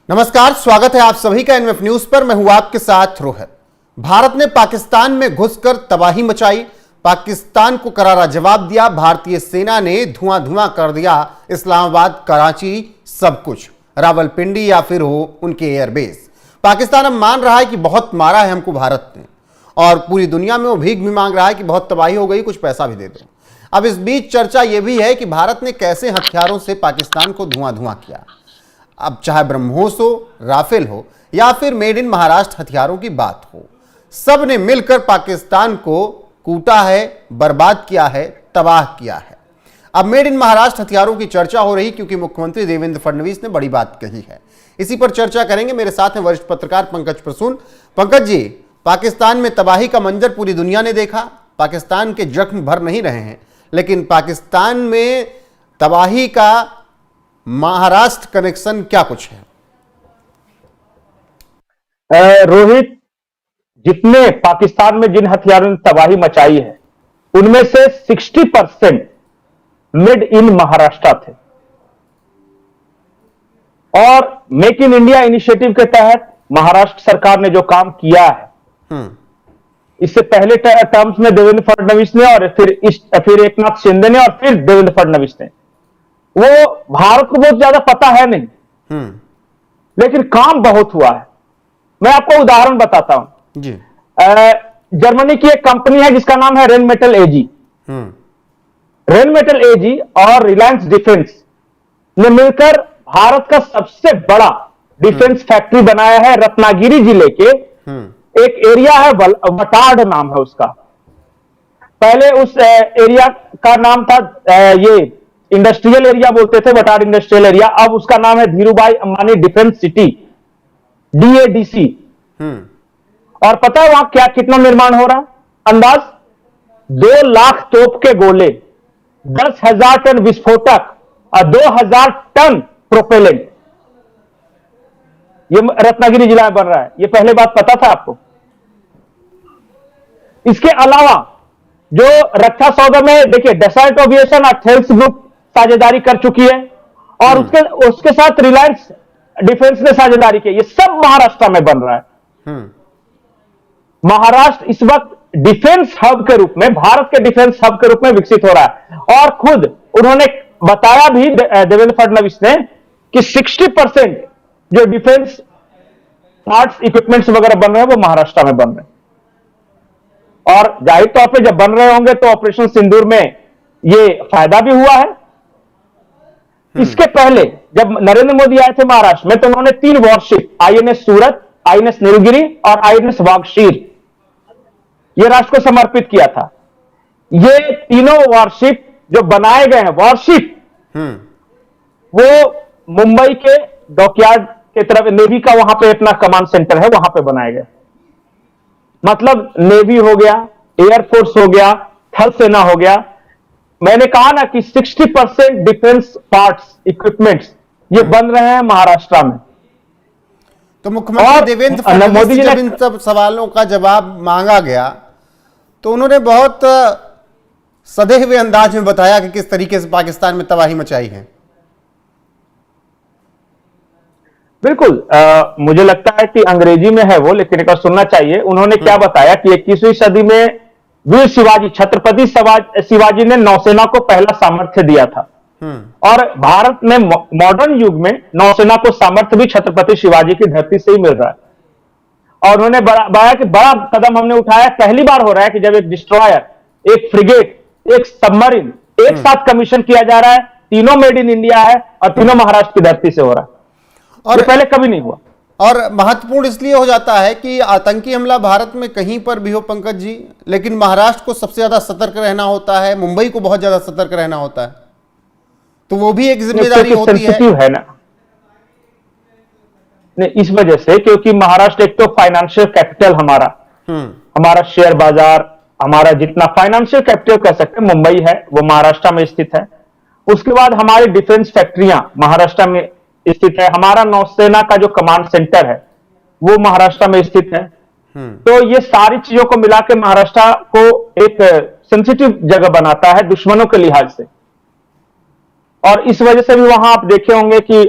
नमस्कार, स्वागत है आप सभी का एनएफ न्यूज पर। मैं हूं आपके साथ रोहित। भारत ने पाकिस्तान में घुसकर तबाही मचाई, पाकिस्तान को करारा जवाब दिया। भारतीय सेना ने धुआं धुआं कर दिया इस्लामाबाद, कराची, सब कुछ, रावलपिंडी या फिर हो उनके एयरबेस। पाकिस्तान अब मान रहा है कि बहुत मारा है हमको भारत ने, और पूरी दुनिया में वो भीख भी मांग रहा है कि बहुत तबाही हो गई, कुछ पैसा भी दे दो। अब इस बीच चर्चा यह भी है कि भारत ने कैसे हथियारों से पाकिस्तान को धुआं धुआं किया। अब चाहे ब्रह्मोस हो, राफेल हो या फिर मेड इन महाराष्ट्र हथियारों की बात हो, सब ने मिलकर पाकिस्तान को कूटा है, बर्बाद किया है, तबाह किया है। अब मेड इन महाराष्ट्र हथियारों की चर्चा हो रही क्योंकि मुख्यमंत्री देवेंद्र फडणवीस ने बड़ी बात कही है। इसी पर चर्चा करेंगे। मेरे साथ हैं वरिष्ठ पत्रकार पंकज प्रसून। पंकज जी, पाकिस्तान में तबाही का मंजर पूरी दुनिया ने देखा। पाकिस्तान के जख्म भर नहीं रहे हैं, लेकिन पाकिस्तान में तबाही का महाराष्ट्र कनेक्शन क्या कुछ है? रोहित, जितने पाकिस्तान में जिन हथियारों ने तबाही मचाई है उनमें से 60% मेड इन महाराष्ट्र थे। और मेक इन इंडिया इनिशिएटिव के तहत महाराष्ट्र सरकार ने जो काम किया है, इससे पहले टर्म्स में देवेंद्र फडणवीस ने, और फिर एकनाथ शिंदे ने, और फिर देवेंद्र फडणवीस ने, वो भारत को बहुत ज्यादा पता है नहीं, लेकिन काम बहुत हुआ है। मैं आपको उदाहरण बताता हूं जी। जर्मनी की एक कंपनी है जिसका नाम है रेनमेटल एजी। रेनमेटल एजी और रिलायंस डिफेंस ने मिलकर भारत का सबसे बड़ा डिफेंस फैक्ट्री बनाया है। रत्नागिरी जिले के एक एरिया है, वटाड नाम है उसका। पहले उस एरिया का नाम था ये इंडस्ट्रियल एरिया बोलते थे, वटाड इंडस्ट्रियल एरिया। अब उसका नाम है Dhirubhai Ambani defence city, DADC। और पता है वहां क्या कितना निर्माण हो रहा है? अंदाज 2 लाख तोप के गोले, 10,000 टन विस्फोटक और 2,000 टन प्रोपेलेंट। ये रत्नागिरी जिला में बन रहा है। ये पहले बात पता था आपको? इसके अलावा जो रक्षा सौदा में देखिए, डसल्ट एविएशन और थेल्स ग्रुप साझेदारी कर चुकी है, और उसके साथ रिलायंस डिफेंस ने साझेदारी की। ये सब महाराष्ट्र में बन रहा है। महाराष्ट्र इस वक्त डिफेंस हब के रूप में, भारत के डिफेंस हब के रूप में विकसित हो रहा है। और खुद उन्होंने बताया भी, देवेंद्र फडणवीस ने, कि 60% जो डिफेंस पार्ट्स, इक्विपमेंट्स वगैरह बन रहे हैं वो महाराष्ट्र में बन रहे हैं। और जाहिर तौर पे जब बन रहे होंगे तो ऑपरेशन सिंदूर में ये फायदा भी हुआ है। इसके पहले जब नरेंद्र मोदी आए थे महाराष्ट्र में, तो उन्होंने 3 वॉरशिप, INS सूरत, INS नीलगिरी और INS वागशीर, ये राष्ट्र को समर्पित किया था। ये तीनों वॉरशिप जो बनाए गए हैं, वॉरशिप, वो मुंबई के डॉकयार्ड के तरफ, नेवी का वहां पे अपना कमांड सेंटर है, वहां पे बनाए गए। मतलब नेवी हो गया, एयरफोर्स हो गया, थल सेना हो गया। मैंने कहा ना कि 60% डिफेंस पार्ट्स, इक्विपमेंट्स ये बन रहे हैं महाराष्ट्र में। तो मुख्यमंत्री देवेंद्र फडणवीस ने जब इन सब सवालों का जवाब मांगा गया तो उन्होंने बहुत सधे हुए अंदाज में बताया कि किस तरीके से पाकिस्तान में तबाही मचाई है। बिल्कुल, मुझे लगता है कि अंग्रेजी में है वो, लेकिन एक बार सुनना चाहिए। उन्होंने क्या बताया कि 21वीं सदी में वीर शिवाजी, छत्रपति शिवाजी ने नौसेना को पहला सामर्थ्य दिया था। और भारत में मॉडर्न युग में नौसेना को सामर्थ्य भी छत्रपति शिवाजी की धरती से ही मिल रहा है। और उन्होंने बताया कि बड़ा कदम हमने उठाया। पहली बार हो रहा है कि जब एक डिस्ट्रॉयर, एक फ्रिगेट, एक सबमरीन एक साथ कमीशन किया जा रहा है। तीनों मेड इन इंडिया है और तीनों महाराष्ट्र की धरती से हो रहा है, और पहले कभी नहीं हुआ। और महत्वपूर्ण इसलिए हो जाता है कि आतंकी हमला भारत में कहीं पर भी हो पंकज जी, लेकिन महाराष्ट्र को सबसे ज्यादा सतर्क रहना होता है, मुंबई को बहुत ज्यादा सतर्क रहना होता है। तो वो भी एक जिम्मेदारी होती है ना। नहीं, इस वजह से क्योंकि महाराष्ट्र एक तो फाइनेंशियल कैपिटल हमारा शेयर बाजार, हमारा जितना फाइनेंशियल कैपिटल कह सकते हैं मुंबई है, वो महाराष्ट्र में स्थित है। उसके बाद हमारी डिफेंस फैक्ट्रियां महाराष्ट्र में स्थित है। हमारा नौसेना का जो कमांड सेंटर है वो महाराष्ट्र में स्थित है। तो ये सारी चीजों को मिला के महाराष्ट्र को एक सेंसिटिव जगह बनाता है दुश्मनों के लिहाज से। और इस वजह से भी वहां आप देखे होंगे कि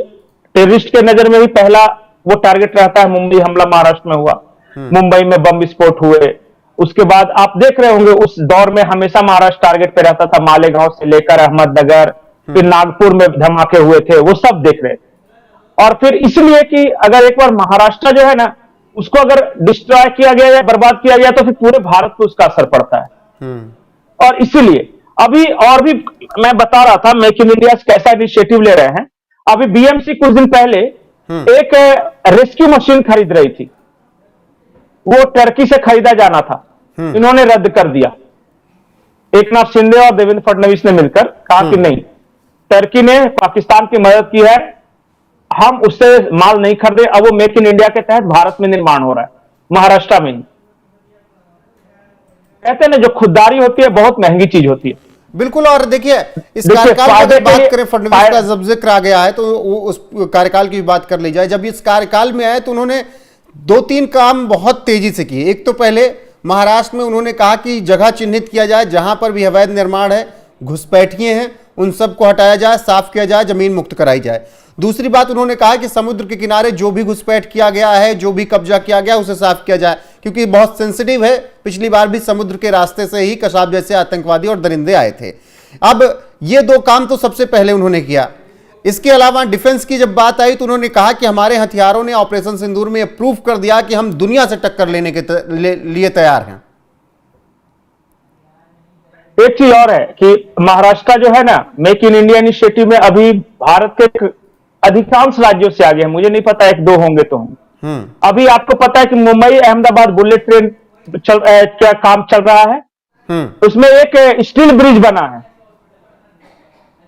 टेररिस्ट के नजर में भी पहला वो टारगेट रहता है। मुंबई हमला महाराष्ट्र में हुआ, मुंबई में बम विस्फोट हुए, उसके बाद आप देख रहे होंगे उस दौर में हमेशा महाराष्ट्र टारगेट पे रहता था। मालेगांव से लेकर अहमदनगर, फिर नागपुर में धमाके हुए थे, वो सब देख रहे थे। और फिर इसलिए कि अगर एक बार महाराष्ट्र जो है ना, उसको अगर डिस्ट्रॉय किया गया या बर्बाद किया गया तो फिर पूरे भारत को उसका असर पड़ता है। और इसीलिए अभी और भी मैं बता रहा था मेक इन इंडिया कैसा इनिशिएटिव ले रहे हैं। अभी बीएमसी कुछ दिन पहले एक रेस्क्यू मशीन खरीद रही थी, वो टर्की से खरीदा जाना था, इन्होंने रद्द कर दिया। एकनाथ शिंदे और देवेंद्र फडणवीस ने मिलकर कहा कि नहीं, टर्की ने पाकिस्तान की मदद की है, हम उससे माल नहीं खरीदे। अब वो मेक इन इंडिया के तहत भारत में निर्माण हो रहा है, महाराष्ट्र में ही। कहते हैं ना, जो खुददारी होती है बहुत महंगी चीज होती है। बिल्कुल। और देखिए, इस कार्यकाल की बात करें, फडणवीस का जब जिक्र आ गया है तो उस कार्यकाल की भी बात कर ली जाए। जब इस कार्यकाल में आए तो उन्होंने 2-3 काम बहुत तेजी से किए। एक तो पहले महाराष्ट्र में उन्होंने कहा कि जगह चिन्हित किया जाए, जहां पर भी अवैध निर्माण है, घुसपैठिए हैं, उन सबको हटाया जाए, साफ किया जाए, जमीन मुक्त कराई जाए। दूसरी बात उन्होंने कहा कि समुद्र के किनारे जो भी घुसपैठ किया गया है, जो भी कब्जा किया गया, उसे साफ किया जाए, क्योंकि बहुत सेंसिटिव है। पिछली बार भी समुद्र के रास्ते से ही कसाब जैसे आतंकवादी और दरिंदे आए थे। अब ये 2 काम तो सबसे पहले उन्होंने किया। इसके अलावा डिफेंस की जब बात आई तो उन्होंने कहा कि हमारे हथियारों ने ऑपरेशन सिंदूर में प्रूव कर दिया कि हम दुनिया से टक्कर लेने के लिए तैयार हैं। एक चीज और है कि महाराष्ट्र जो है ना, मेक इन इंडिया इनिशिएटिव में अभी भारत के अधिकांश राज्यों से आगे हैं। मुझे नहीं पता 1-2 होंगे तो होंगे। अभी आपको पता है कि मुंबई अहमदाबाद बुलेट ट्रेन क्या काम चल रहा है, उसमें एक स्टील ब्रिज बना है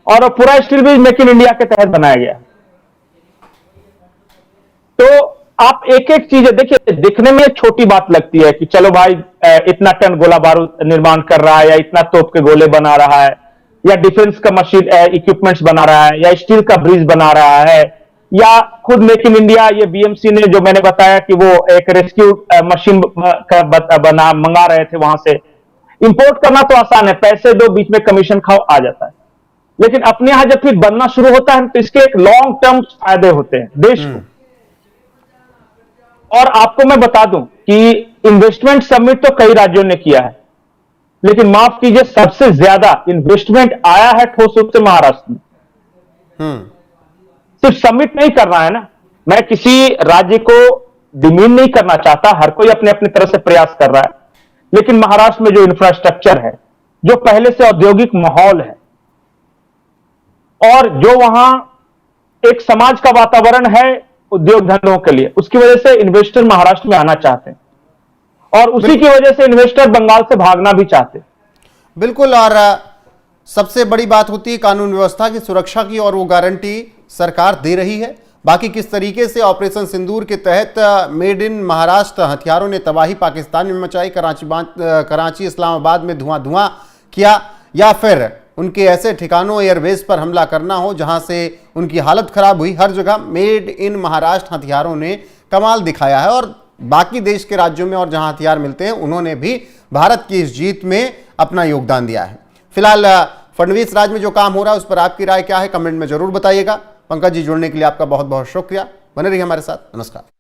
और पूरा steel bridge make in India के तहत बनाया गया। तो आप एक एक चीजें देखिए, दिखने में छोटी बात लगती है कि चलो भाई इतना टन गोला बारूद निर्माण कर रहा है, या इतना तोप के गोले बना रहा है, या डिफेंस का मशीन इक्विपमेंट्स बना रहा है, या स्टील का ब्रिज बना रहा है, या खुद मेक इन इंडिया, ये बीएमसी ने जो मैंने बताया कि वो एक रेस्क्यू मशीन का बना मंगा रहे थे, वहां से इंपोर्ट करना तो आसान है, पैसे दो, बीच में कमीशन खाओ, आ जाता है। लेकिन अपने यहां जब फिर बनना शुरू होता है तो इसके एक लॉन्ग टर्म फायदे होते हैं देश को। और आपको मैं बता दूं कि इन्वेस्टमेंट समिट तो कई राज्यों ने किया है, लेकिन माफ कीजिए सबसे ज्यादा इन्वेस्टमेंट आया है ठोस रूप से महाराष्ट्र में। सिर्फ समिट नहीं कर रहा है ना, मैं किसी राज्य को डिमीन नहीं करना चाहता, हर कोई अपने अपने तरह से प्रयास कर रहा है, लेकिन महाराष्ट्र में जो इंफ्रास्ट्रक्चर है, जो पहले से औद्योगिक माहौल है, और जो वहां एक समाज का वातावरण है उद्योग धंधों के लिए, उसकी वजह से इन्वेस्टर महाराष्ट्र में आना चाहते हैं, और उसी की वजह से इन्वेस्टर बंगाल से भागना भी चाहते हैं। बिल्कुल। और सबसे बड़ी बात होती है कानून व्यवस्था की सुरक्षा की, और वो गारंटी सरकार दे रही है। बाकी किस तरीके से ऑपरेशन सिंदूर के तहत मेड इन महाराष्ट्र हथियारों ने तबाही पाकिस्तान में मचाई, कराची इस्लामाबाद में धुआं किया, या फिर उनके ऐसे ठिकानों एयरबेस पर हमला करना हो जहां से उनकी हालत खराब हुई, हर जगह मेड इन महाराष्ट्र हथियारों ने कमाल दिखाया है। और बाकी देश के राज्यों में और जहां हथियार मिलते हैं, उन्होंने भी भारत की इस जीत में अपना योगदान दिया है। फिलहाल फडणवीस राज में जो काम हो रहा है उस पर आपकी राय क्या है, कमेंट में जरूर बताइएगा। पंकज जी, जुड़ने के लिए आपका बहुत बहुत शुक्रिया। बने रहिए हमारे साथ। नमस्कार।